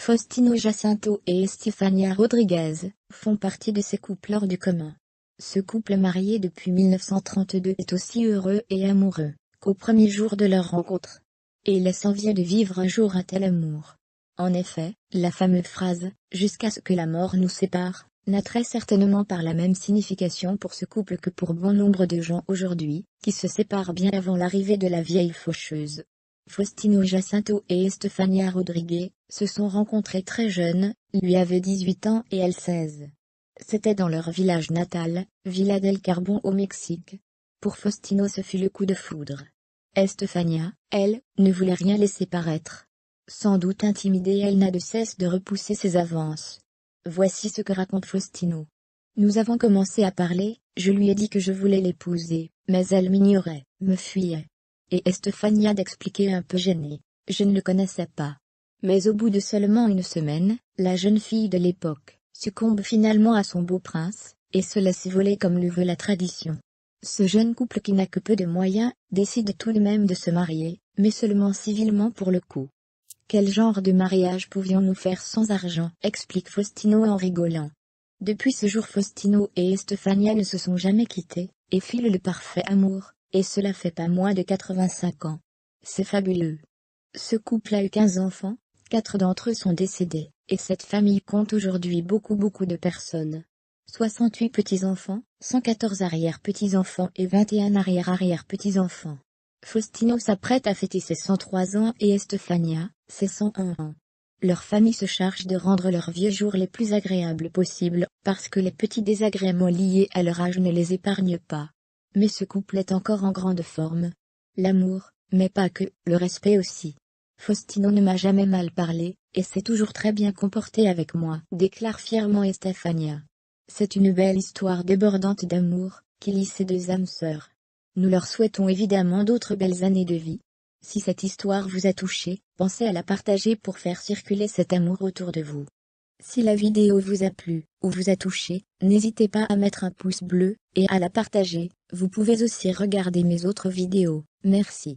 Faustino Jacinto et Estefania Rodriguez font partie de ces couples hors du commun. Ce couple marié depuis 1932 est aussi heureux et amoureux qu'au premier jour de leur rencontre. Et laisse envie de vivre un jour un tel amour. En effet, la fameuse phrase « jusqu'à ce que la mort nous sépare » n'a très certainement pas la même signification pour ce couple que pour bon nombre de gens aujourd'hui, qui se séparent bien avant l'arrivée de la vieille faucheuse. Faustino Jacinto et Estefania Rodriguez se sont rencontrés très jeunes, lui avait 18 ans et elle 16. C'était dans leur village natal, Villa del Carbón au Mexique. Pour Faustino ce fut le coup de foudre. Estefania, elle, ne voulait rien laisser paraître. Sans doute intimidée, elle n'a de cesse de repousser ses avances. Voici ce que raconte Faustino. Nous avons commencé à parler, je lui ai dit que je voulais l'épouser, mais elle m'ignorait, me fuyait. Et Estefania d'expliquer un peu gênée. Je ne le connaissais pas. Mais au bout de seulement une semaine, la jeune fille de l'époque succombe finalement à son beau prince, et se laisse voler comme le veut la tradition. Ce jeune couple qui n'a que peu de moyens, décide tout de même de se marier, mais seulement civilement pour le coup. Quel genre de mariage pouvions-nous faire sans argent, explique Faustino en rigolant. Depuis ce jour Faustino et Estefania ne se sont jamais quittés, et filent le parfait amour, et cela fait pas moins de 85 ans. C'est fabuleux. Ce couple a eu 15 enfants, 4 d'entre eux sont décédés, et cette famille compte aujourd'hui beaucoup de personnes. 68 petits-enfants, 114 arrière-petits-enfants et 21 arrière-arrière-petits-enfants. Faustino s'apprête à fêter ses 103 ans et Estefania, ses 101 ans. Leur famille se charge de rendre leurs vieux jours les plus agréables possibles, parce que les petits désagréments liés à leur âge ne les épargnent pas. Mais ce couple est encore en grande forme. L'amour, mais pas que, le respect aussi. Faustino ne m'a jamais mal parlé, et s'est toujours très bien comporté avec moi, déclare fièrement Estefania. C'est une belle histoire débordante d'amour, qui lie ces deux âmes sœurs. Nous leur souhaitons évidemment d'autres belles années de vie. Si cette histoire vous a touché, pensez à la partager pour faire circuler cet amour autour de vous. Si la vidéo vous a plu, ou vous a touché, n'hésitez pas à mettre un pouce bleu, et à la partager. Vous pouvez aussi regarder mes autres vidéos. Merci.